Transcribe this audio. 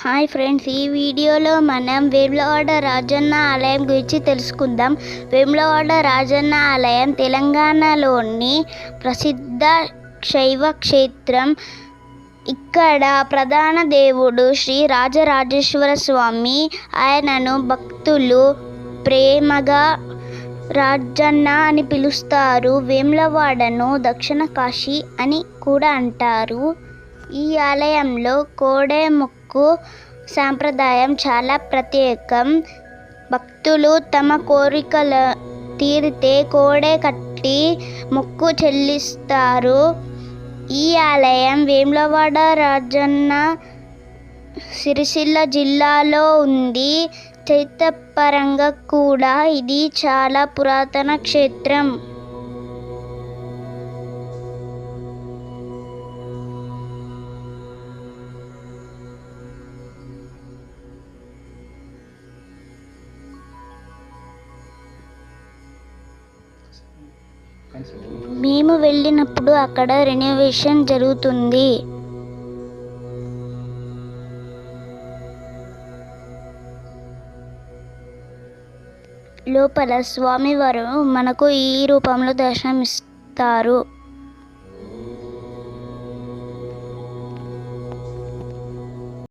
Hi friends, ఈ వీడియోలో మనం వేములవాడ రాజన్న ఆలయం గురించి తెలుసుకుందాం. వేములవాడ రాజన్న ఆలయం తెలంగాణలోని ప్రసిద్ధ శైవ క్షేత్రం. ఇక్కడ ప్రధాన దేవుడు శ్రీ రాజరాజేశ్వర స్వామి. ఆయనను భక్తులు ప్రేమగా రాజన్న అని పిలుస్తారు. వేములవాడను దక్షిణ కాశీ అని కూడా అంటారు. ఈ ఆలయంలో కోడె మొక్కు సాంప్రదాయం చాలా ప్రత్యేకం. భక్తులు తమ కోరికలు తీరితే కోడె కట్టి మొక్కు చెల్లిస్తారు. ఈ ఆలయం వేములవాడ రాజన్న సిరిసిల్ల జిల్లాలో ఉంది. చరిత్రపరంగా కూడా ఇది చాలా పురాతన క్షేత్రం. మేము వెళ్ళినప్పుడు అక్కడ రెనోవేషన్ జరుగుతుంది. లోపల స్వామివారు మనకు ఈ రూపంలో దర్శనమిస్తారు.